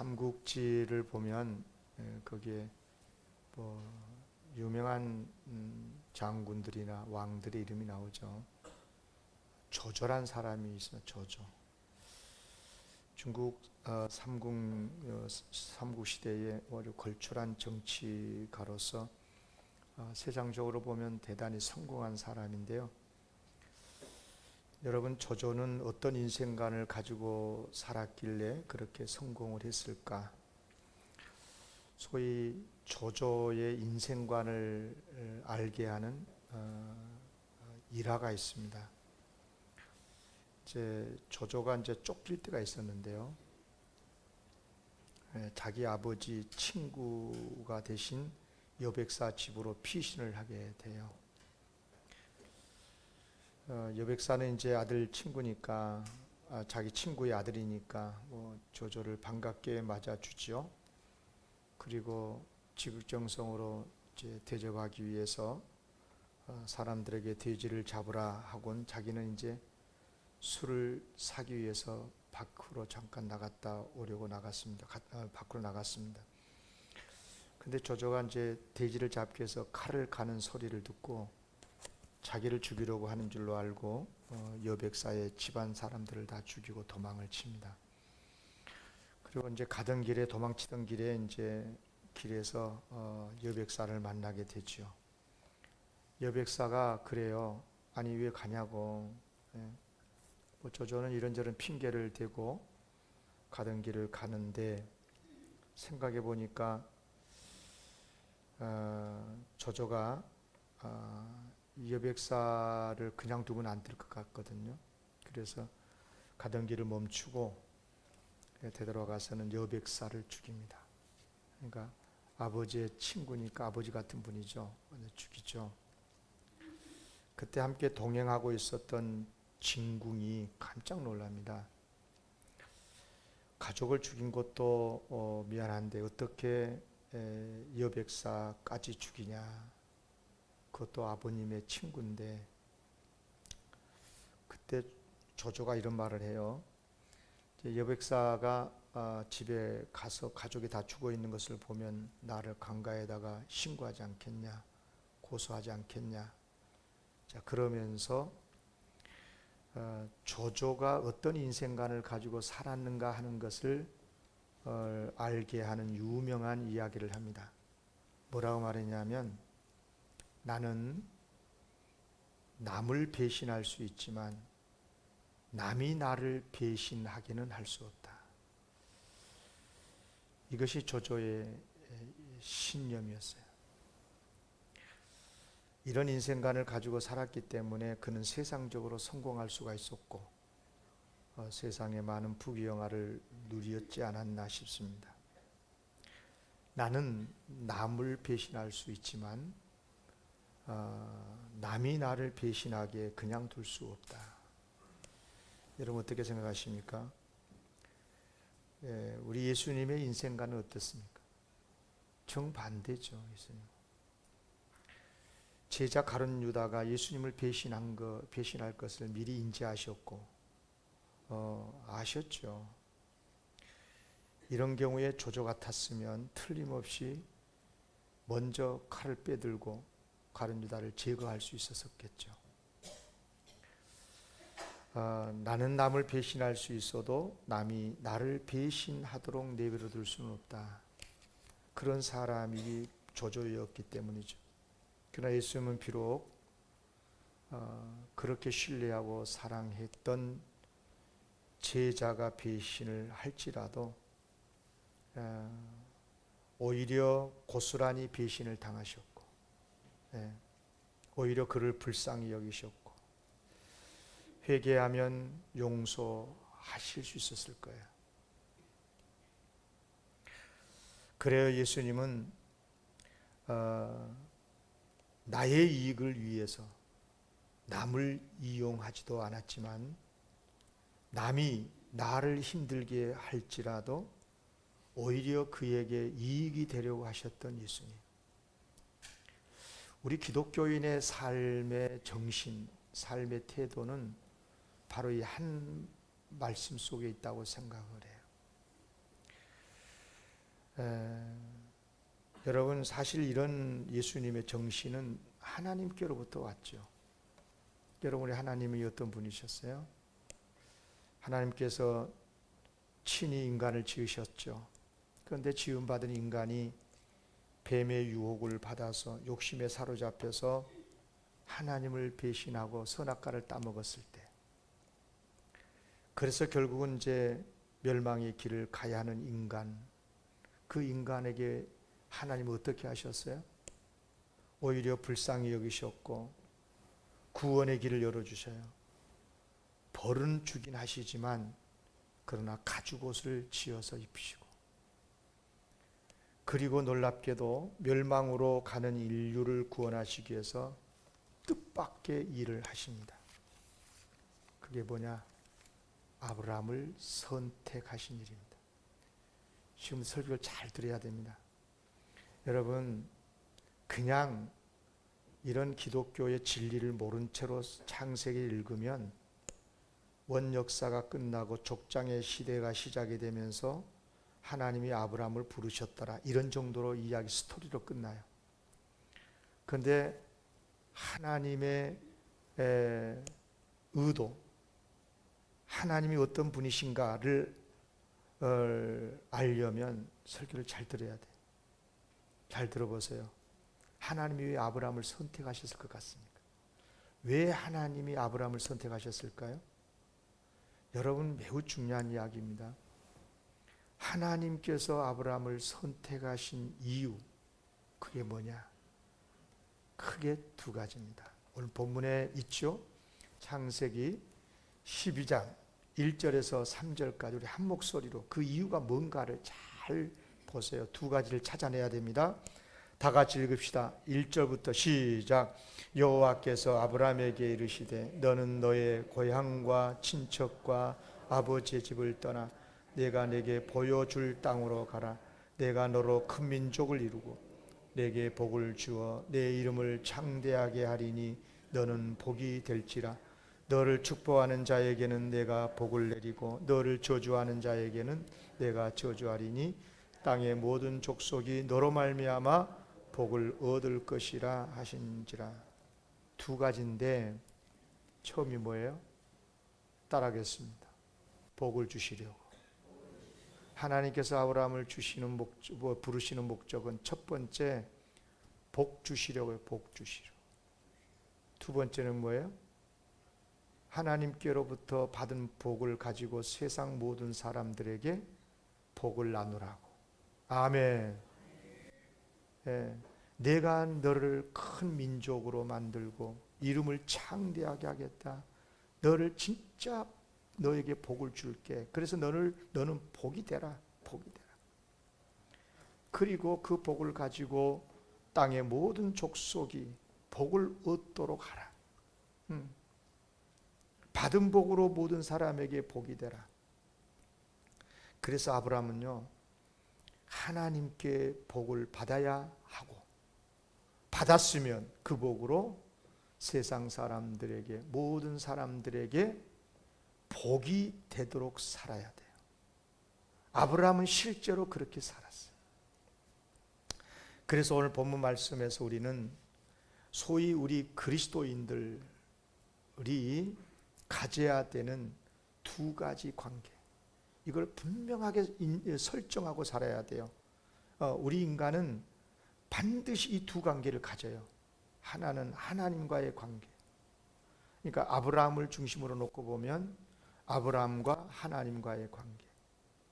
삼국지를 보면 거기에 뭐 유명한 장군들이나 왕들의 이름이 나오죠. 조조란 사람이 있어요. 조조. 중국 삼국 시대에 아주 걸출한 정치가로서 세상적으로 보면 대단히 성공한 사람인데요. 여러분, 조조는 어떤 인생관을 가지고 살았길래 그렇게 성공을 했을까? 소위 조조의 인생관을 알게 하는 일화가 있습니다. 이제 조조가 이제 쫓길 때가 있었는데요. 자기 아버지 친구가 되신 여백사 집으로 피신을 하게 돼요. 여백사는 이제 아들 친구니까, 자기 친구의 아들이니까 조조를 반갑게 맞아주죠. 그리고 지극정성으로 이제 대접하기 위해서 사람들에게 돼지를 잡으라 하곤 자기는 이제 술을 사기 위해서 밖으로 잠깐 나갔다 오려고 나갔습니다. 밖으로 나갔습니다. 근데 조조가 이제 돼지를 잡기 위해서 칼을 가는 소리를 듣고 자기를 죽이려고 하는 줄로 알고 여백사의 집안 사람들을 다 죽이고 도망을 칩니다. 그리고 이제 가던 길에 도망치던 길에 이제 길에서 여백사를 만나게 되죠. 여백사가 그래요. 아니 왜 가냐고. 조조는 이런저런 핑계를 대고 가던 길을 가는데 생각해 보니까 조조가 여백사를 그냥 두고는 안 될 것 같거든요. 그래서 가던 길을 멈추고 되돌아가서는 여백사를 죽입니다. 그러니까 아버지의 친구니까 아버지 같은 분이죠. 죽이죠. 그때 함께 동행하고 있었던 진궁이 깜짝 놀랍니다. 가족을 죽인 것도 미안한데 어떻게 여백사까지 죽이냐. 그것도 아버님의 친구인데. 그때 조조가 이런 말을 해요. 여백사가 집에 가서 가족이 다 죽어 있는 것을 보면 나를 강가에다가 신고하지 않겠냐, 고소하지 않겠냐. 자, 그러면서 조조가 어떤 인생관을 가지고 살았는가 하는 것을 알게 하는 유명한 이야기를 합니다. 뭐라고 말했냐면, 나는 남을 배신할 수 있지만 남이 나를 배신하기는 할 수 없다. 이것이 조조의 신념이었어요. 이런 인생관을 가지고 살았기 때문에 그는 세상적으로 성공할 수가 있었고 세상의 많은 부귀영화를 누렸지 않았나 싶습니다. 나는 남을 배신할 수 있지만 남이 나를 배신하기에 그냥 둘 수 없다. 여러분 어떻게 생각하십니까? 우리 예수님의 인생관은 어떻습니까? 정반대죠. 예수님. 제자 가룟 유다가 예수님을 배신할 것을 미리 인지하셨고 아셨죠. 이런 경우에 조조 같았으면 틀림없이 먼저 칼을 빼들고 가룟 유다를 제거할 수 있었겠죠. 나는 남을 배신할 수 있어도 남이 나를 배신하도록 내버려 둘 수는 없다. 그런 사람이 조조였기 때문이죠. 그러나 예수님은 비록 그렇게 신뢰하고 사랑했던 제자가 배신을 할지라도 오히려 고스란히 배신을 당하셨고 오히려 그를 불쌍히 여기셨고 회개하면 용서하실 수 있었을 거예요. 그래요, 예수님은 나의 이익을 위해서 남을 이용하지도 않았지만 남이 나를 힘들게 할지라도 오히려 그에게 이익이 되려고 하셨던 예수님. 우리 기독교인의 삶의 정신, 삶의 태도는 바로 이 한 말씀 속에 있다고 생각을 해요. 여러분 사실 이런 예수님의 정신은 하나님께로부터 왔죠. 여러분이 하나님이 어떤 분이셨어요? 하나님께서 친히 인간을 지으셨죠. 그런데 지음받은 인간이 뱀의 유혹을 받아서 욕심에 사로잡혀서 하나님을 배신하고 선악과를 따먹었을 때, 그래서 결국은 이제 멸망의 길을 가야 하는 인간, 그 인간에게 하나님은 어떻게 하셨어요? 오히려 불쌍히 여기셨고 구원의 길을 열어주셔요. 벌은 주긴 하시지만 그러나 가죽옷을 지어서 입히시고, 그리고 놀랍게도 멸망으로 가는 인류를 구원하시기 위해서 뜻밖의 일을 하십니다. 그게 뭐냐? 아브라함을 선택하신 일입니다. 지금 설교를 잘 들어야 됩니다. 여러분, 그냥 이런 기독교의 진리를 모른 채로 창세기를 읽으면 원역사가 끝나고 족장의 시대가 시작이 되면서 하나님이 아브라함을 부르셨더라, 이런 정도로 이야기 스토리로 끝나요. 그런데 하나님의 의도, 하나님이 어떤 분이신가를 알려면 설교를 잘 들어야 돼요. 잘 들어보세요. 하나님이 왜 아브라함을 선택하셨을 것 같습니까? 왜 하나님이 아브라함을 선택하셨을까요? 여러분, 매우 중요한 이야기입니다. 하나님께서 아브라함을 선택하신 이유, 그게 뭐냐? 크게 두 가지입니다. 오늘 본문에 있죠? 창세기 12장 1절에서 3절까지 우리 한 목소리로 그 이유가 뭔가를 잘 보세요. 두 가지를 찾아내야 됩니다. 다 같이 읽읍시다. 1절부터 시작. 여호와께서 아브라함에게 이르시되 너는 너의 고향과 친척과 아버지의 집을 떠나 내가 내게 보여줄 땅으로 가라. 내가 너로 큰 민족을 이루고 내게 복을 주어 내 이름을 창대하게 하리니 너는 복이 될지라. 너를 축복하는 자에게는 내가 복을 내리고 너를 저주하는 자에게는 내가 저주하리니 땅의 모든 족속이 너로 말미암아 복을 얻을 것이라 하신지라. 두 가지인데 처음이 뭐예요? 따라하겠습니다. 복을 주시려고. 하나님께서 아브라함을 부르시는 목적은 첫 번째, 복 주시려고요. 복 주시려. 두 번째는 뭐예요? 하나님께로부터 받은 복을 가지고 세상 모든 사람들에게 복을 나누라고. 아멘. 내가 너를 큰 민족으로 만들고 이름을 창대하게 하겠다. 너를 진짜 너에게 복을 줄게. 그래서 너는 복이 되라. 복이 되라. 그리고 그 복을 가지고 땅의 모든 족속이 복을 얻도록 하라. 받은 복으로 모든 사람에게 복이 되라. 그래서 아브라함은요, 하나님께 복을 받아야 하고, 받았으면 그 복으로 세상 사람들에게, 모든 사람들에게 복이 되도록 살아야 돼요. 아브라함은 실제로 그렇게 살았어요. 그래서 오늘 본문 말씀에서 우리는 소위 우리 그리스도인들이 가져야 되는 두 가지 관계, 이걸 분명하게 설정하고 살아야 돼요. 우리 인간은 반드시 이 두 관계를 가져요. 하나는 하나님과의 관계. 그러니까 아브라함을 중심으로 놓고 보면 아브라함과 하나님과의 관계.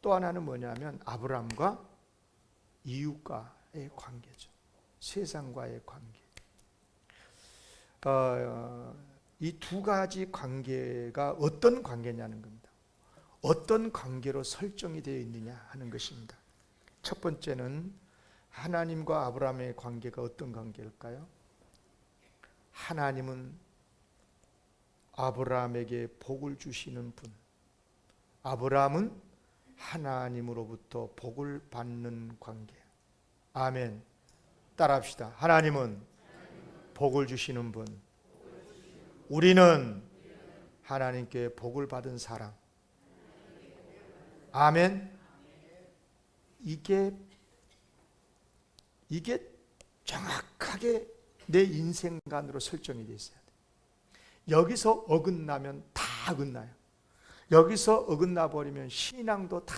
또 하나는 뭐냐면 아브라함과 이웃과의 관계죠. 세상과의 관계. 이 두 가지 관계가 어떤 관계냐는 겁니다. 어떤 관계로 설정이 되어 있느냐 하는 것입니다. 첫 번째는 하나님과 아브라함의 관계가 어떤 관계일까요? 하나님은 아브라함에게 복을 주시는 분, 아브라함은 하나님으로부터 복을 받는 관계. 아멘. 따라합시다. 하나님은 복을 주시는 분, 우리는 하나님께 복을 받은 사람. 아멘. 이게 이게 정확하게 내 인생관으로 설정이 되어 있어야 돼. 여기서 어긋나면 다 어긋나요. 여기서 어긋나 버리면 신앙도 다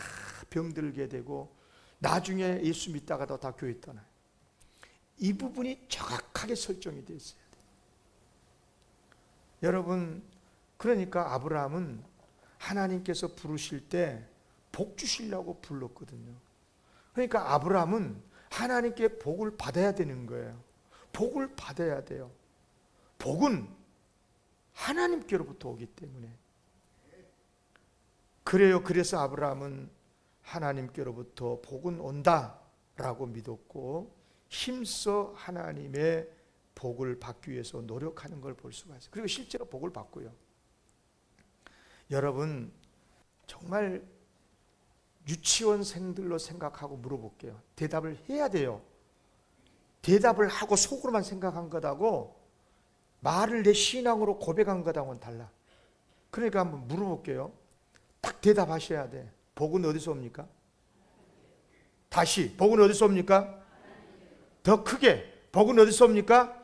병들게 되고 나중에 예수 믿다가도 다 교회 떠나요. 이 부분이 정확하게 설정이 되어 있어야 돼요. 여러분, 그러니까 아브라함은 하나님께서 부르실 때 복 주시려고 불렀거든요. 그러니까 아브라함은 하나님께 복을 받아야 되는 거예요. 복을 받아야 돼요. 복은 하나님께로부터 오기 때문에. 그래요. 그래서 아브라함은 하나님께로부터 복은 온다라고 믿었고 힘써 하나님의 복을 받기 위해서 노력하는 걸 볼 수가 있어요. 그리고 실제로 복을 받고요. 여러분, 정말 유치원생들로 생각하고 물어볼게요. 대답을 해야 돼요. 대답을 하고 속으로만 생각한 것하고 말을 내 신앙으로 고백한 것하고는 달라. 그러니까 한번 물어볼게요. 딱 대답하셔야 돼. 복은 어디서 옵니까? 다시, 복은 어디서 옵니까? 더 크게, 복은 어디서 옵니까?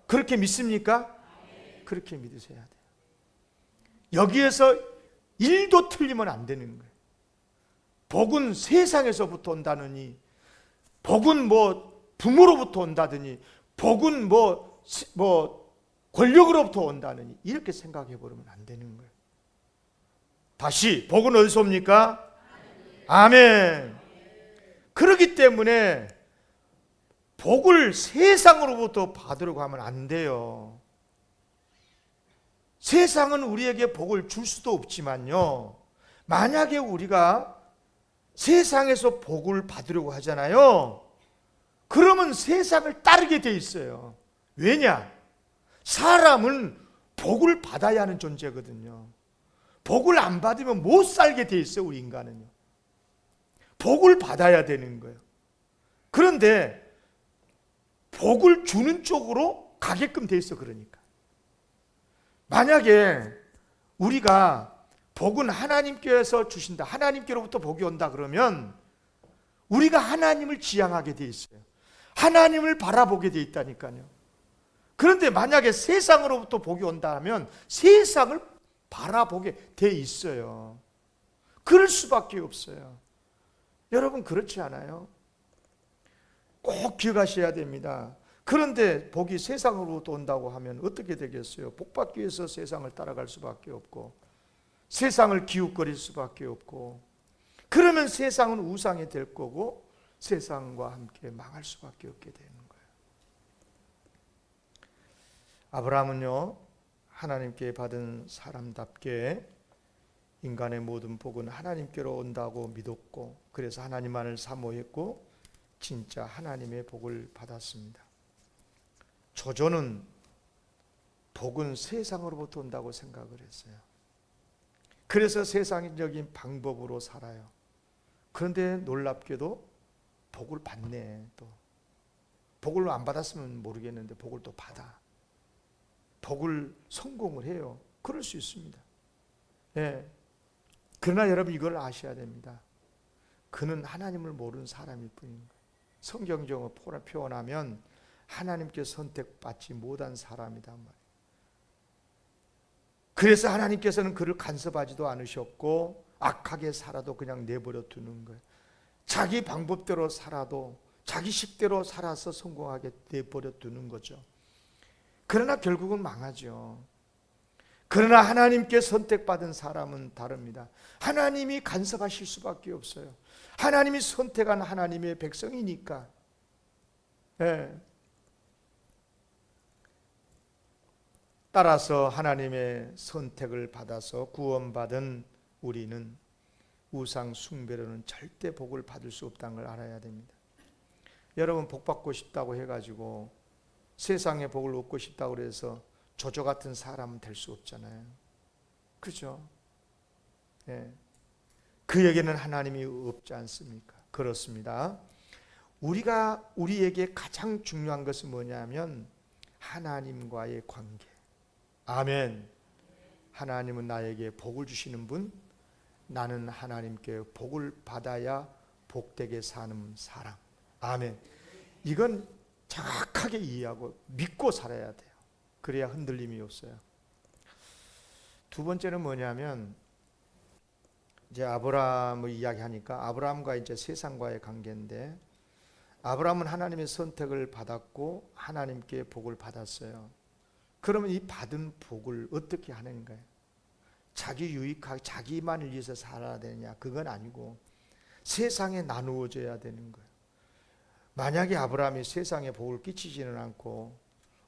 그렇게 믿습니까? 그렇게 믿으셔야 돼요. 여기에서 1도 틀리면 안 되는 거예요. 복은 세상에서부터 온다느니, 복은 뭐 부모로부터 온다더니, 복은 뭐 권력으로부터 온다느니 이렇게 생각해 버리면 안 되는 거예요. 다시, 복은 어디서 옵니까? 아멘. 그렇기 때문에 복을 세상으로부터 받으려고 하면 안 돼요. 세상은 우리에게 복을 줄 수도 없지만요, 만약에 우리가 세상에서 복을 받으려고 하잖아요. 그러면 세상을 따르게 돼 있어요. 왜냐? 사람은 복을 받아야 하는 존재거든요. 복을 안 받으면 못 살게 돼 있어요. 우리 인간은요. 복을 받아야 되는 거예요. 그런데 복을 주는 쪽으로 가게끔 돼 있어. 그러니까 만약에 우리가 복은 하나님께서 주신다, 하나님께로부터 복이 온다 그러면 우리가 하나님을 지향하게 돼 있어요. 하나님을 바라보게 돼 있다니까요. 그런데 만약에 세상으로부터 복이 온다 하면 세상을 바라보게 돼 있어요. 그럴 수밖에 없어요. 여러분, 그렇지 않아요? 꼭 기억하셔야 됩니다. 그런데 복이 세상으로부터 온다고 하면 어떻게 되겠어요? 복 받기 위해서 세상을 따라갈 수밖에 없고 세상을 기웃거릴 수밖에 없고, 그러면 세상은 우상이 될 거고 세상과 함께 망할 수밖에 없게 되는 거예요. 아브라함은요, 하나님께 받은 사람답게 인간의 모든 복은 하나님께로 온다고 믿었고, 그래서 하나님만을 사모했고 진짜 하나님의 복을 받았습니다. 조조는 복은 세상으로부터 온다고 생각을 했어요. 그래서 세상적인 방법으로 살아요. 그런데 놀랍게도 복을 받네. 또 복을 안 받았으면 모르겠는데 복을 또 받아. 복을 성공을 해요. 그럴 수 있습니다. 예. 그러나 여러분, 이걸 아셔야 됩니다. 그는 하나님을 모르는 사람일 뿐인 거예요. 성경적으로 표현하면 하나님께 선택받지 못한 사람이란 말이에요. 그래서 하나님께서는 그를 간섭하지도 않으셨고 악하게 살아도 그냥 내버려 두는 거예요. 자기 방법대로 살아도 자기 식대로 살아서 성공하게 내버려 두는 거죠. 그러나 결국은 망하죠. 그러나 하나님께 선택받은 사람은 다릅니다. 하나님이 간섭하실 수밖에 없어요. 하나님이 선택한 하나님의 백성이니까. 예. 따라서 하나님의 선택을 받아서 구원받은 우리는 우상 숭배로는 절대 복을 받을 수 없다는 걸 알아야 됩니다. 여러분, 복 받고 싶다고 해가지고 세상의 복을 얻고 싶다고 해서 조조 같은 사람은 될 수 없잖아요. 그죠? 예. 그에게는 하나님이 없지 않습니까? 그렇습니다. 우리에게 가장 중요한 것은 뭐냐면 하나님과의 관계. 아멘. 하나님은 나에게 복을 주시는 분, 나는 하나님께 복을 받아야 복되게 사는 사람. 아멘. 이건 정확하게 이해하고 믿고 살아야 돼요. 그래야 흔들림이 없어요. 두 번째는 뭐냐면 이제 아브라함을 이야기하니까 아브라함과 이제 세상과의 관계인데, 아브라함은 하나님의 선택을 받았고 하나님께 복을 받았어요. 그러면 이 받은 복을 어떻게 하는 거예요? 자기 유익하게 자기만을 위해서 살아야 되느냐? 그건 아니고 세상에 나누어져야 되는 거예요. 만약에 아브라함이 세상에 복을 끼치지는 않고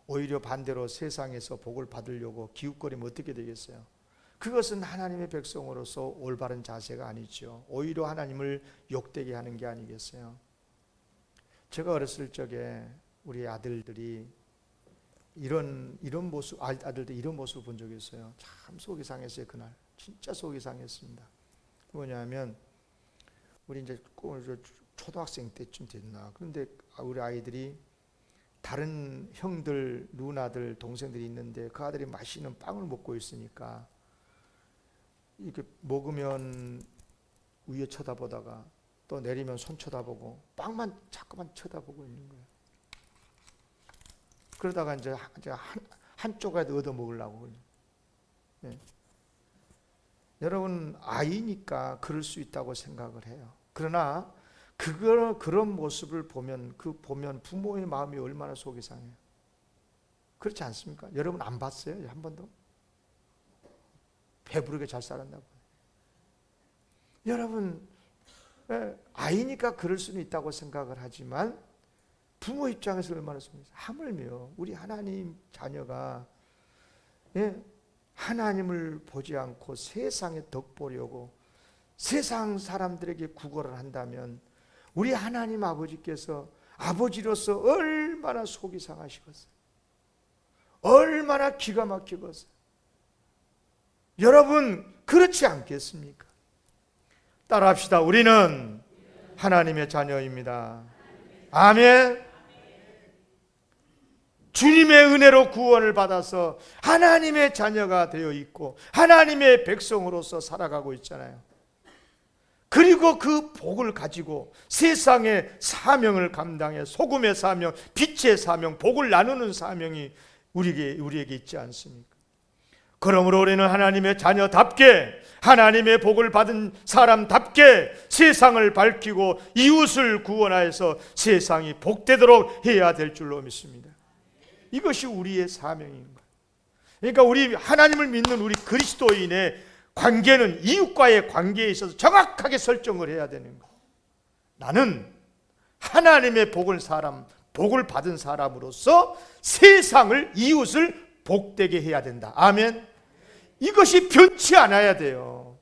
오히려 반대로 세상에서 복을 받으려고 기웃거리면 어떻게 되겠어요? 그것은 하나님의 백성으로서 올바른 자세가 아니죠. 오히려 하나님을 욕되게 하는 게 아니겠어요? 제가 어렸을 적에 우리 아들들이 이런 모습, 아들들 이런 모습을 본 적이 있어요. 참 속이 상했어요. 그날 진짜 속이 상했습니다. 뭐냐면 우리 이제 초등학생 때쯤 됐나. 그런데 우리 아이들이 다른 형들, 누나들, 동생들이 있는데 그 아들이 맛있는 빵을 먹고 있으니까 이렇게 먹으면 위에 쳐다보다가 또 내리면 손 쳐다보고 빵만 자꾸만 쳐다보고 있는 거예요. 그러다가 이제 한쪽이라도 얻어 먹으려고. 네. 여러분, 아이니까 그럴 수 있다고 생각을 해요. 그러나 그런 모습을 보면 부모의 마음이 얼마나 속이 상해요. 그렇지 않습니까? 여러분 안 봤어요? 한 번도? 배부르게 잘 살았나 봐요. 여러분, 아이니까 그럴 수는 있다고 생각을 하지만 부모 입장에서 얼마나 속이 상해요. 하물며 우리 하나님 자녀가 하나님을 보지 않고 세상에 덕 보려고 세상 사람들에게 구걸을 한다면 우리 하나님 아버지께서 아버지로서 얼마나 속이 상하시겠어요. 얼마나 기가 막히겠어요. 여러분 그렇지 않겠습니까? 따라합시다. 우리는 하나님의 자녀입니다. 아멘. 주님의 은혜로 구원을 받아서 하나님의 자녀가 되어 있고 하나님의 백성으로서 살아가고 있잖아요. 그리고 그 복을 가지고 세상의 사명을 감당해 소금의 사명, 빛의 사명, 복을 나누는 사명이 우리에게 있지 않습니까? 그러므로 우리는 하나님의 자녀답게 하나님의 복을 받은 사람답게 세상을 밝히고 이웃을 구원하여서 세상이 복되도록 해야 될 줄로 믿습니다. 이것이 우리의 사명인 거예요. 그러니까 우리 하나님을 믿는 우리 그리스도인의 관계는 이웃과의 관계에 있어서 정확하게 설정을 해야 되는 거예요. 나는 하나님의 복을 받은 사람으로서 세상을, 이웃을 복되게 해야 된다. 아멘. 이것이 변치 않아야 돼요.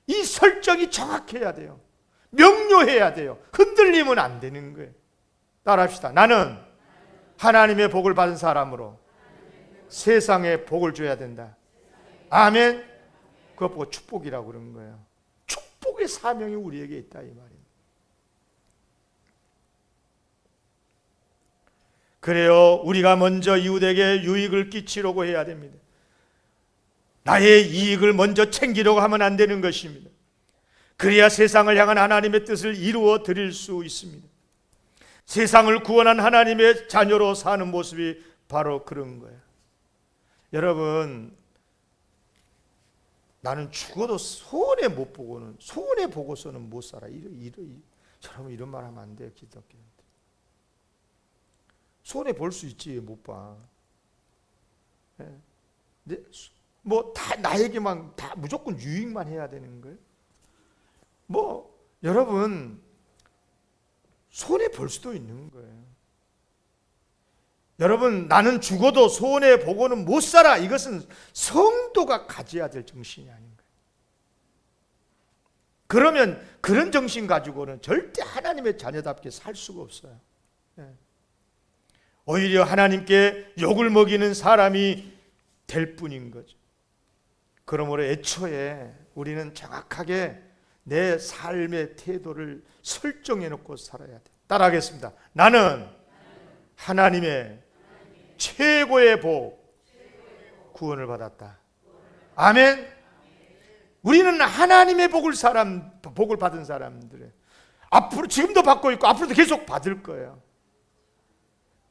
이 설정이 정확해야 돼요. 명료해야 돼요. 흔들리면 안 되는 거예요. 따라합시다. 나는 하나님의 복을 받은 사람으로 세상에 복을 줘야 된다. 아멘. 그것 보고 축복이라고 그러는 거예요. 축복의 사명이 우리에게 있다 이 말입니다. 그래요. 우리가 먼저 이웃에게 유익을 끼치려고 해야 됩니다. 나의 이익을 먼저 챙기려고 하면 안 되는 것입니다. 그래야 세상을 향한 하나님의 뜻을 이루어 드릴 수 있습니다. 세상을 구원한 하나님의 자녀로 사는 모습이 바로 그런 거예요. 여러분, 나는 죽어도 손해 못 보고는, 손해 보고서는 못 살아. 여러분 이런 말 하면 안 돼요. 기독교인들. 손해 볼 수 있지 못 봐. 뭐 다 나에게만 다 무조건 유익만 해야 되는 거예요? 뭐 여러분 손해 볼 수도 있는 거예요. 여러분 나는 죽어도 손해 보고는 못 살아. 이것은 성도가 가져야 될 정신이 아닌가요? 그러면 그런 정신 가지고는 절대 하나님의 자녀답게 살 수가 없어요. 오히려 하나님께 욕을 먹이는 사람이 될 뿐인 거죠. 그러므로 애초에 우리는 정확하게 내 삶의 태도를 설정해 놓고 살아야 돼. 따라하겠습니다. 나는 하나님의 최고의 복, 구원을 받았다. 아멘. 우리는 하나님의 복을 받은 사람들이에요. 앞으로 지금도 받고 있고 앞으로도 계속 받을 거예요.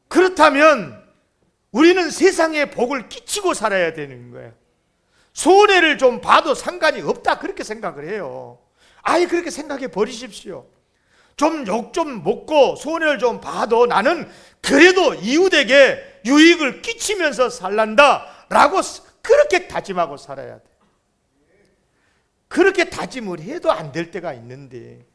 그렇다면 우리는 세상에 복을 끼치고 살아야 되는 거예요. 손해를 좀 봐도 상관이 없다 그렇게 생각을 해요. 아예 그렇게 생각해 버리십시오. 좀 욕 좀 먹고 손해를 좀 봐도 나는 그래도 이웃에게 유익을 끼치면서 살란다 라고 그렇게 다짐하고 살아야 돼. 그렇게 다짐을 해도 안 될 때가 있는데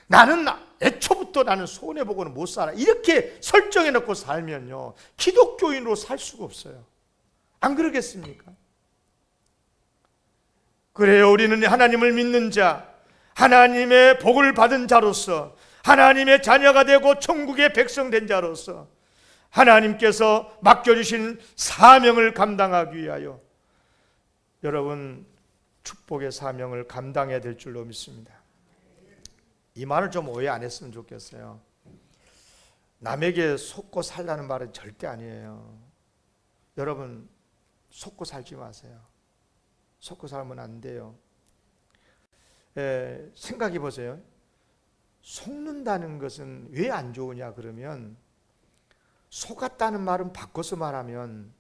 나는 애초부터 나는 손해보고는 못 살아 이렇게 설정해 놓고 살면요 기독교인으로 살 수가 없어요. 안 그러겠습니까? 그래요, 우리는 하나님을 믿는 자, 하나님의 복을 받은 자로서, 하나님의 자녀가 되고 천국의 백성 된 자로서 하나님께서 맡겨주신 사명을 감당하기 위하여 여러분 축복의 사명을 감당해야 될 줄로 믿습니다. 이 말을 좀 오해 안 했으면 좋겠어요. 남에게 속고 살라는 말은 절대 아니에요. 여러분 속고 살지 마세요. 속고 살면 안 돼요. 생각해 보세요. 속는다는 것은 왜 안 좋으냐 그러면 속았다는 말은 바꿔서 말하면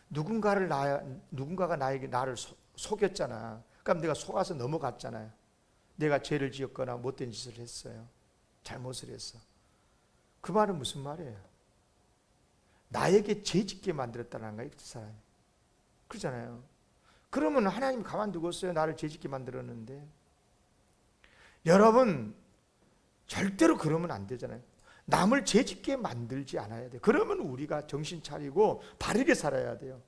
누군가가 나를 속였잖아. 그럼 내가 속아서 넘어갔잖아요. 내가 죄를 지었거나 못된 짓을 했어요. 잘못을 했어. 그 말은 무슨 말이에요? 나에게 죄 짓게 만들었다는 거야, 이 사람이. 그렇잖아요. 그러면 하나님 가만두겠어요? 나를 죄 짓게 만들었는데. 여러분 절대로 그러면 안 되잖아요. 남을 죄 짓게 만들지 않아야 돼요. 그러면 우리가 정신 차리고 바르게 살아야 돼요.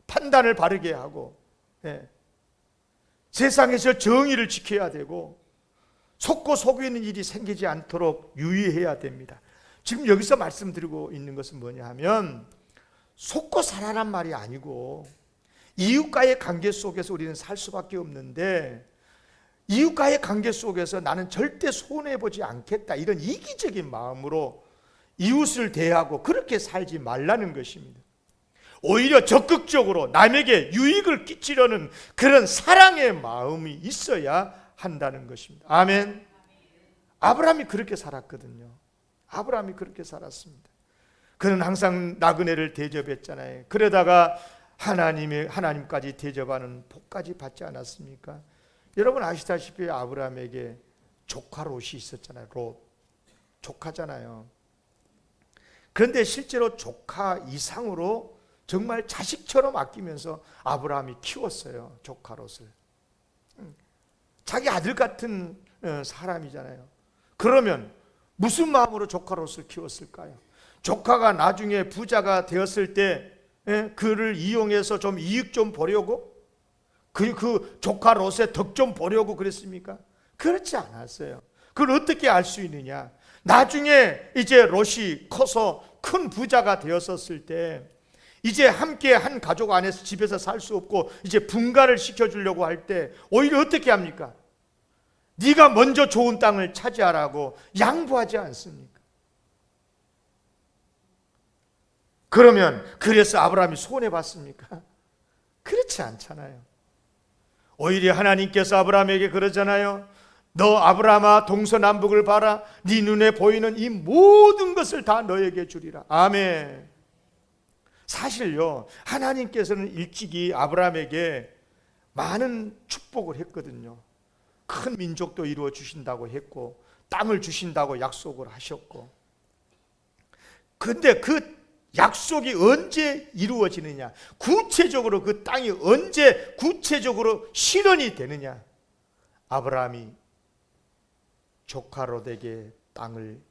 판단을 바르게 하고 세상에서 정의를 지켜야 되고 속고 속이는 일이 생기지 않도록 유의해야 됩니다. 지금 여기서 말씀드리고 있는 것은 뭐냐 하면 속고 살아란 말이 아니고 이웃과의 관계 속에서 우리는 살 수밖에 없는데 이웃과의 관계 속에서 나는 절대 손해보지 않겠다 이런 이기적인 마음으로 이웃을 대하고 그렇게 살지 말라는 것입니다. 오히려 적극적으로 남에게 유익을 끼치려는 그런 사랑의 마음이 있어야 한다는 것입니다. 아멘. 아브라함이 그렇게 살았거든요. 아브라함이 그렇게 살았습니다. 그는 항상 나그네를 대접했잖아요. 그러다가 하나님까지 대접하는 복까지 받지 않았습니까? 여러분 아시다시피 아브라함에게 조카 롯이 있었잖아요. 롯. 조카잖아요. 그런데 실제로 조카 이상으로 정말 자식처럼 아끼면서 아브라함이 키웠어요. 조카 롯을. 자기 아들 같은 사람이잖아요. 그러면 무슨 마음으로 조카 롯을 키웠을까요? 조카가 나중에 부자가 되었을 때 그를 이용해서 좀 이익 좀 보려고 그 조카 롯의 덕 좀 보려고 그랬습니까? 그렇지 않았어요. 그걸 어떻게 알 수 있느냐? 나중에 이제 롯이 커서 큰 부자가 되었었을 때 이제 함께 한 가족 안에서 집에서 살 수 없고 이제 분가를 시켜주려고 할 때 오히려 어떻게 합니까? 네가 먼저 좋은 땅을 차지하라고 양보하지 않습니까? 그러면 그래서 아브라함이 손해봤습니까? 그렇지 않잖아요. 오히려 하나님께서 아브라함에게 그러잖아요. 너 아브라함아 동서남북을 봐라. 네 눈에 보이는 이 모든 것을 다 너에게 주리라. 아멘. 사실요 하나님께서는 일찍이 아브라함에게 많은 축복을 했거든요. 큰 민족도 이루어 주신다고 했고 땅을 주신다고 약속을 하셨고, 근데 그 약속이 언제 이루어지느냐, 구체적으로 그 땅이 언제 구체적으로 실현이 되느냐, 아브라함이 조카 롯에게 땅을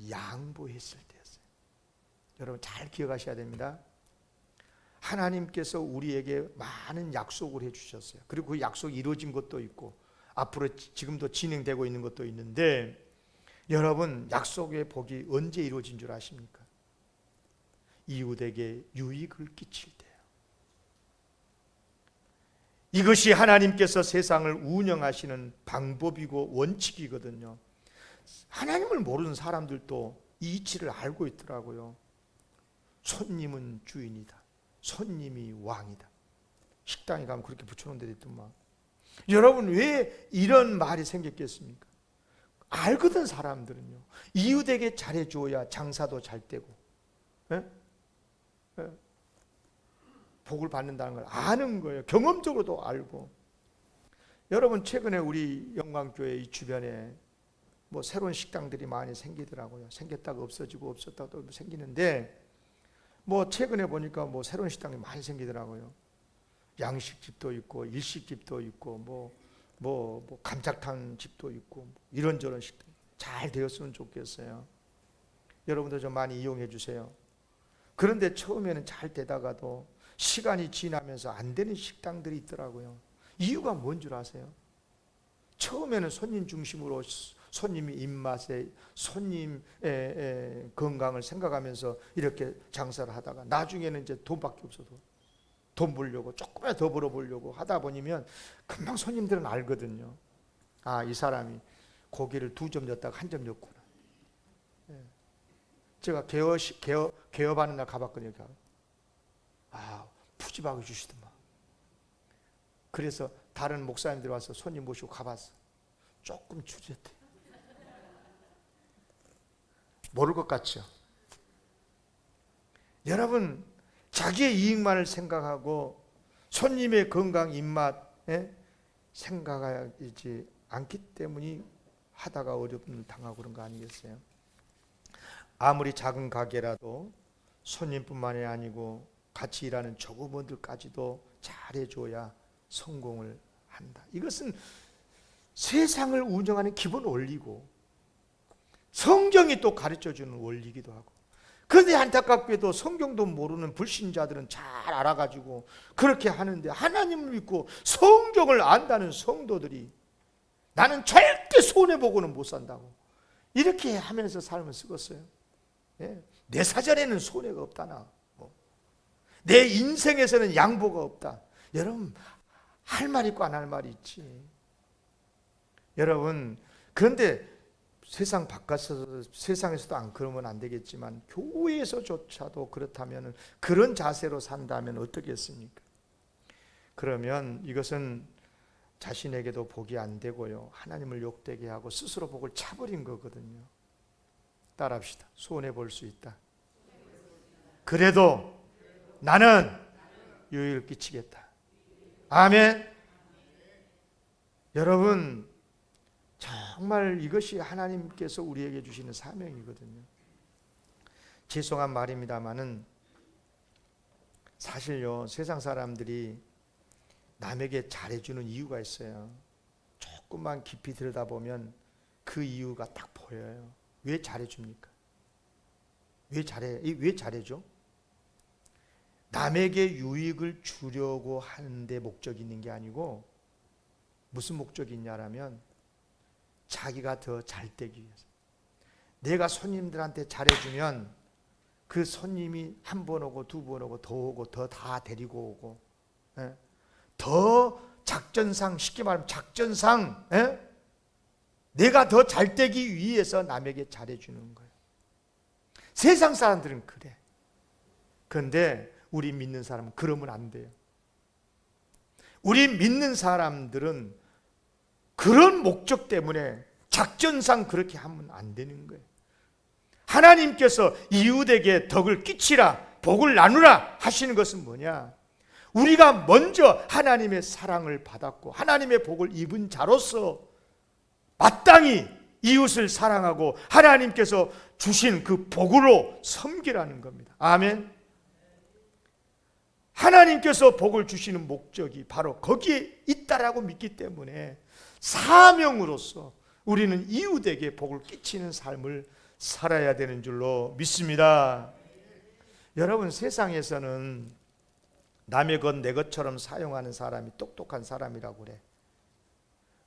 양보했을 때였어요. 여러분 잘 기억하셔야 됩니다. 하나님께서 우리에게 많은 약속을 해주셨어요. 그리고 그 약속이 이루어진 것도 있고 앞으로 지금도 진행되고 있는 것도 있는데, 여러분 약속의 복이 언제 이루어진 줄 아십니까? 이웃에게 유익을 끼칠 때요. 이것이 하나님께서 세상을 운영하시는 방법이고 원칙이거든요. 하나님을 모르는 사람들도 이 이치를 알고 있더라고요. 손님은 주인이다. 손님이 왕이다. 식당에 가면 그렇게 붙여놓은 데도 있더만. 여러분 왜 이런 말이 생겼겠습니까? 알거든 사람들은요. 이웃에게 잘해줘야 장사도 잘 되고 예? 예. 복을 받는다는 걸 아는 거예요. 경험적으로도 알고. 여러분, 최근에 우리 영광교회 이 주변에 뭐 새로운 식당들이 많이 생기더라고요. 생겼다가 없어지고 없었다가 또 생기는데, 뭐 최근에 보니까 뭐 새로운 식당이 많이 생기더라고요. 양식집도 있고 일식집도 있고 뭐 감자탕 집도 있고 이런저런 식당 잘 되었으면 좋겠어요. 여러분들 좀 많이 이용해 주세요. 그런데 처음에는 잘 되다가도 시간이 지나면서 안 되는 식당들이 있더라고요. 이유가 뭔 줄 아세요? 처음에는 손님 중심으로 손님의 입맛에 손님의 건강을 생각하면서 이렇게 장사를 하다가 나중에는 이제 돈밖에 없어도 돈 벌려고 조금이라도 더 벌어보려고 하다 보면 금방 손님들은 알거든요. 아, 이 사람이 고기를 2점 넣었다가 1점 넣었구나. 제가 개업하는 날 가봤거든요. 아, 푸짐하게 주시더만. 그래서 다른 목사님들 와서 손님 모시고 가봤어. 조금 주저대. 모를 것 같죠? 여러분, 자기의 이익만을 생각하고 손님의 건강, 입맛에 생각하지 않기 때문에 하다가 어려움을 당하고 그런 거 아니겠어요? 아무리 작은 가게라도 손님뿐만이 아니고 같이 일하는 조급원들까지도 잘해줘야 성공을 한다. 이것은 세상을 운영하는 기본 원리고 성경이 또 가르쳐주는 원리이기도 하고, 그런데 안타깝게도 성경도 모르는 불신자들은 잘 알아가지고 그렇게 하는데, 하나님을 믿고 성경을 안다는 성도들이 나는 절대 손해보고는 못 산다고 이렇게 하면서 삶을 쓰겠어요. 내 사전에는 손해가 없다. 내 인생에서는 양보가 없다. 여러분, 할 말 있고 안 할 말이 있지. 여러분, 그런데 세상 바깥에서, 세상에서도 안 그러면 안 되겠지만 교회에서조차도 그렇다면, 그런 자세로 산다면 어떻겠습니까? 그러면 이것은 자신에게도 복이 안 되고요, 하나님을 욕되게 하고 스스로 복을 차버린 거거든요. 따라합시다. 손해볼 수 있다. 그래도 나는 유익을 끼치겠다. 아멘. 여러분, 정말 이것이 하나님께서 우리에게 주시는 사명이거든요. 죄송한 말입니다만은 사실요, 세상 사람들이 남에게 잘해주는 이유가 있어요. 조금만 깊이 들여다보면 그 이유가 딱 보여요. 왜 잘해줍니까? 왜 잘해줘? 남에게 유익을 주려고 하는데 목적이 있는 게 아니고, 무슨 목적이 있냐라면 자기가 더 잘되기 위해서. 내가 손님들한테 잘해주면 그 손님이 한 번 오고 두 번 오고 더 오고 더 다 데리고 오고, 더 작전상, 쉽게 말하면 작전상 내가 더 잘되기 위해서 남에게 잘해주는 거예요. 세상 사람들은 그래. 그런데 우리 믿는 사람은 그러면 안 돼요. 우리 믿는 사람들은 그런 목적 때문에 작전상 그렇게 하면 안 되는 거예요. 하나님께서 이웃에게 덕을 끼치라, 복을 나누라 하시는 것은 뭐냐? 우리가 먼저 하나님의 사랑을 받았고 하나님의 복을 입은 자로서 마땅히 이웃을 사랑하고 하나님께서 주신 그 복으로 섬기라는 겁니다. 아멘. 하나님께서 복을 주시는 목적이 바로 거기에 있다라고 믿기 때문에 사명으로서 우리는 이웃에게 복을 끼치는 삶을 살아야 되는 줄로 믿습니다. 여러분, 세상에서는 남의 것 내 것처럼 사용하는 사람이 똑똑한 사람이라고 그래.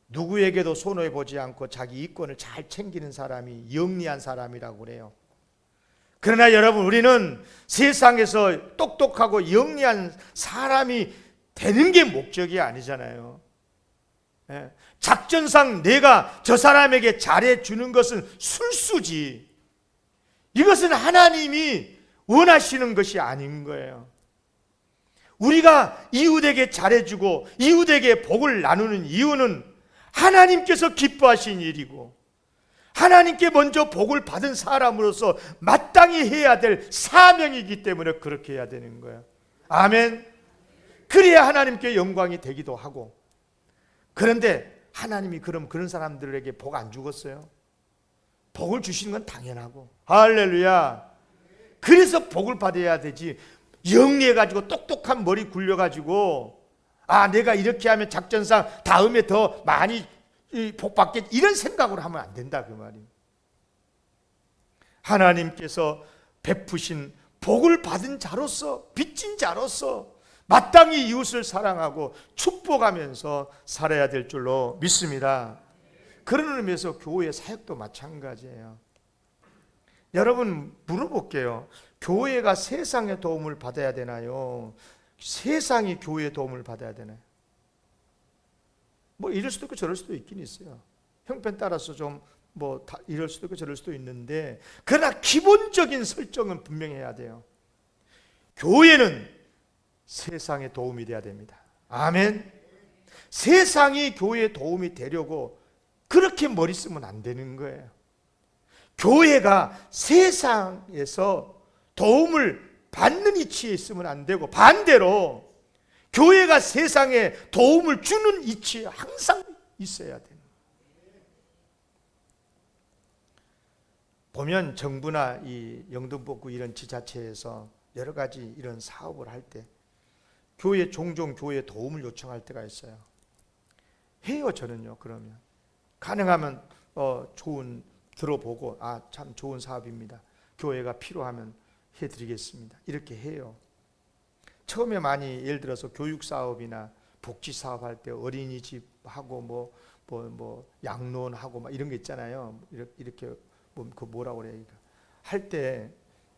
누구에게도 손해보지 않고 자기 이권을 잘 챙기는 사람이 영리한 사람이라고 그래요. 그러나 여러분, 우리는 세상에서 똑똑하고 영리한 사람이 되는 게 목적이 아니잖아요. 작전상 내가 저 사람에게 잘해주는 것은 술수지, 이것은 하나님이 원하시는 것이 아닌 거예요. 우리가 이웃에게 잘해주고 이웃에게 복을 나누는 이유는 하나님께서 기뻐하신 일이고 하나님께 먼저 복을 받은 사람으로서 마땅히 해야 될 사명이기 때문에 그렇게 해야 되는 거예요. 아멘. 그래야 하나님께 영광이 되기도 하고. 그런데 하나님이 그럼 그런 사람들에게 복 안 주겠어요? 복을 주시는 건 당연하고. 할렐루야. 그래서 복을 받아야 되지. 영리해가지고 똑똑한 머리 굴려가지고 내가 이렇게 하면 작전상 다음에 더 많이 복 받겠, 이런 생각으로 하면 안 된다 그 말이에요. 하나님께서 베푸신 복을 받은 자로서, 빚진 자로서 마땅히 이웃을 사랑하고 축복하면서 살아야 될 줄로 믿습니다. 그런 의미에서 교회 사역도 마찬가지예요. 여러분 물어볼게요. 교회가 세상의 도움을 받아야 되나요? 세상이 교회의 도움을 받아야 되나요? 뭐 이럴 수도 있고 저럴 수도 있긴 있어요. 형편 따라서 좀 뭐 이럴 수도 있고 저럴 수도 있는데, 그러나 기본적인 설정은 분명해야 돼요. 교회는 세상에 도움이 돼야 됩니다. 아멘. 세상이 교회에 도움이 되려고 그렇게 머리 쓰면 안 되는 거예요. 교회가 세상에서 도움을 받는 위치에 있으면 안 되고, 반대로 교회가 세상에 도움을 주는 위치에 항상 있어야 돼요. 보면 정부나 이 영등포구 이런 지자체에서 여러 가지 이런 사업을 할 때 종종 교회에 도움을 요청할 때가 있어요. 해요. 저는요. 그러면 가능하면 들어보고 참 좋은 사업입니다, 교회가 필요하면 해드리겠습니다, 이렇게 해요. 처음에 많이 예를 들어서 교육 사업이나 복지 사업 할 때 어린이집 하고 뭐 양로원하고 막 이런 게 있잖아요. 이렇게 그 뭐라고 그래요? 할 때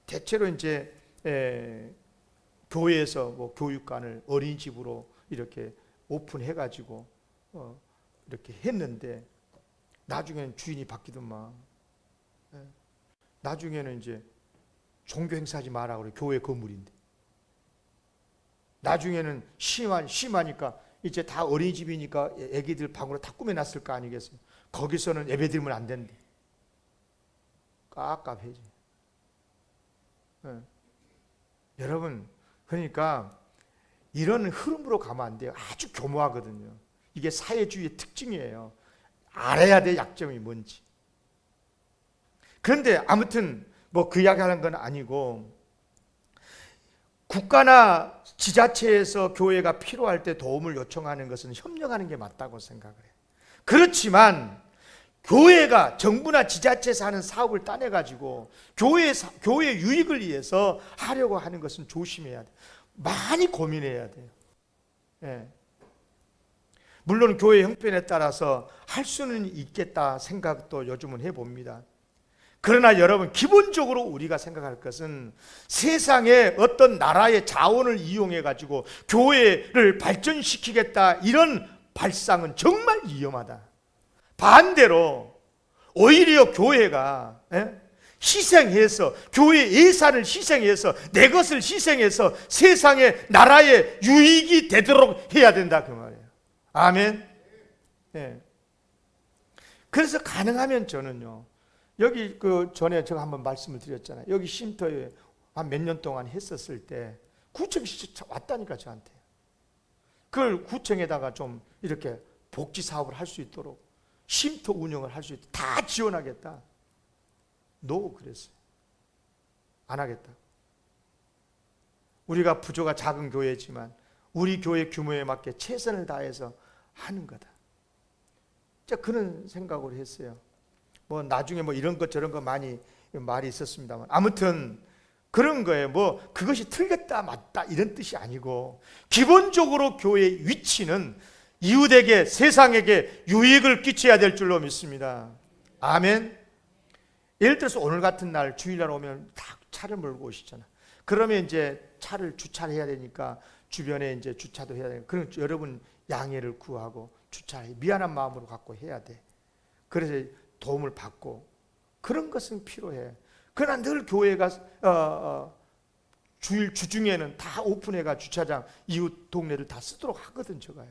대체로 이제 교회에서 뭐 교육관을 어린이집으로 이렇게 오픈해가지고 이렇게 했는데, 나중에는 주인이 바뀌더만. 나중에는 이제 종교 행사하지 마라 그래. 교회 건물인데. 나중에는 심하니까 이제 다 어린이집이니까 애기들 방으로 다 꾸며놨을 거 아니겠어요? 거기서는 예배 드리면 안 된대. 깝깝해지. 여러분, 그러니까 이런 흐름으로 가면 안 돼요. 아주 교묘하거든요. 이게 사회주의의 특징이에요. 알아야 돼, 약점이 뭔지. 그런데 아무튼 뭐 그 이야기 하는 건 아니고, 국가나 지자체에서 교회가 필요할 때 도움을 요청하는 것은 협력하는 게 맞다고 생각을 해요. 그렇지만 교회가 정부나 지자체에서 하는 사업을 따내가지고 교회 유익을 위해서 하려고 하는 것은 조심해야 돼요. 많이 고민해야 돼요. 예. 물론 교회 형편에 따라서 할 수는 있겠다 생각도 요즘은 해봅니다. 그러나 여러분, 기본적으로 우리가 생각할 것은 세상에 어떤 나라의 자원을 이용해 가지고 교회를 발전시키겠다, 이런 발상은 정말 위험하다. 반대로 오히려 교회가 희생해서, 교회 예산을 희생해서, 내 것을 희생해서 세상에 나라의 유익이 되도록 해야 된다 그 말이에요. 아멘. 네. 그래서 가능하면 저는요, 여기 그 전에 제가 한번 말씀을 드렸잖아요. 여기 쉼터에 한 몇 년 동안 했었을 때 구청이 왔다니까 저한테. 그걸 구청에다가 좀 이렇게 복지 사업을 할 수 있도록, 쉼터 운영을 할 수 있도록 다 지원하겠다. 노 그랬어요. 안 하겠다. 우리가 부조가 작은 교회지만 우리 교회 규모에 맞게 최선을 다해서 하는 거다. 그런 생각을 했어요. 뭐 나중에 뭐 이런 것 저런 거 많이 말이 있었습니다만, 아무튼 그런 거예요. 뭐 그것이 틀렸다 맞다 이런 뜻이 아니고, 기본적으로 교회의 위치는 이웃에게, 세상에게 유익을 끼쳐야 될 줄로 믿습니다. 아멘. 예를 들어서 오늘 같은 날 주일날 오면 딱 차를 몰고 오시잖아. 그러면 이제 차를 주차를 해야 되니까 주변에 이제 주차도 해야 되니까, 그럼 여러분 양해를 구하고 주차해, 미안한 마음으로 갖고 해야 돼. 그래서 도움을 받고, 그런 것은 필요해. 그러나 늘 교회가 주일 주중에는 다 오픈해가 주차장 이웃 동네를 다 쓰도록 하거든. 저가요.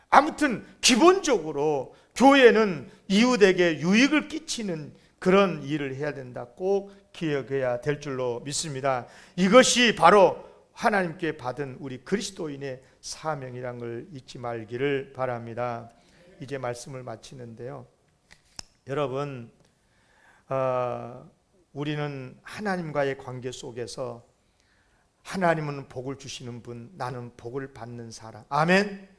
아무튼 기본적으로 교회는 이웃에게 유익을 끼치는 그런 일을 해야 된다. 꼭 기억해야 될 줄로 믿습니다. 이것이 바로 하나님께 받은 우리 그리스도인의 사명이란 걸 잊지 말기를 바랍니다. 이제 말씀을 마치는데요. 여러분, 우리는 하나님과의 관계 속에서 하나님은 복을 주시는 분, 나는 복을 받는 사람. 아멘.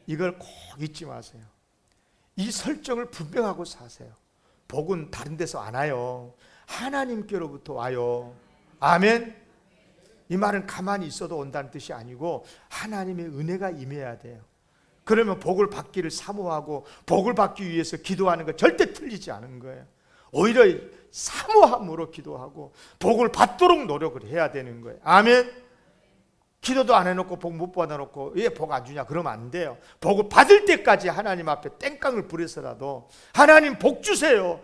이걸 꼭 잊지 마세요. 이 설정을 분명하고 사세요. 복은 다른 데서 안 와요. 하나님께로부터 와요. 아멘. 이 말은 가만히 있어도 온다는 뜻이 아니고 하나님의 은혜가 임해야 돼요. 그러면 복을 받기를 사모하고 복을 받기 위해서 기도하는 거 절대 틀리지 않은 거예요. 오히려 사모함으로 기도하고 복을 받도록 노력을 해야 되는 거예요. 아멘. 기도도 안 해놓고 복 못 받아놓고 왜 복 안 주냐 그러면 안 돼요. 복을 받을 때까지 하나님 앞에 땡깡을 부려서라도 하나님 복 주세요,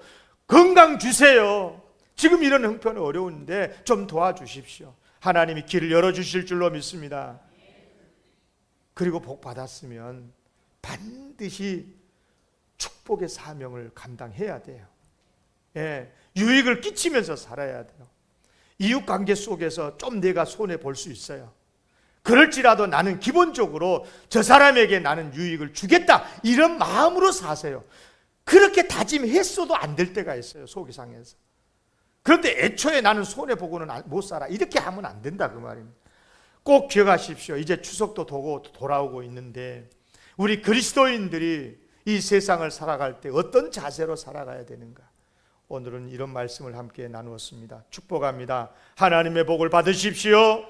건강 주세요, 지금 이런 형편은 어려운데 좀 도와주십시오. 하나님이 길을 열어주실 줄로 믿습니다. 그리고 복 받았으면 반드시 축복의 사명을 감당해야 돼요. 예, 유익을 끼치면서 살아야 돼요. 이웃관계 속에서 좀 내가 손해 볼 수 있어요. 그럴지라도 나는 기본적으로 저 사람에게 나는 유익을 주겠다, 이런 마음으로 사세요. 그렇게 다짐했어도 안 될 때가 있어요, 속이 상해서. 그런데 애초에 나는 손해보고는 못 살아, 이렇게 하면 안 된다 그 말입니다. 꼭 기억하십시오. 이제 추석도 돌아오고 있는데 우리 그리스도인들이 이 세상을 살아갈 때 어떤 자세로 살아가야 되는가, 오늘은 이런 말씀을 함께 나누었습니다. 축복합니다. 하나님의 복을 받으십시오.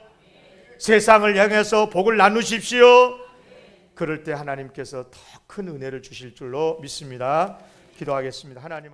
세상을 향해서 복을 나누십시오. 그럴 때 하나님께서 더 큰 은혜를 주실 줄로 믿습니다. 기도하겠습니다. 하나님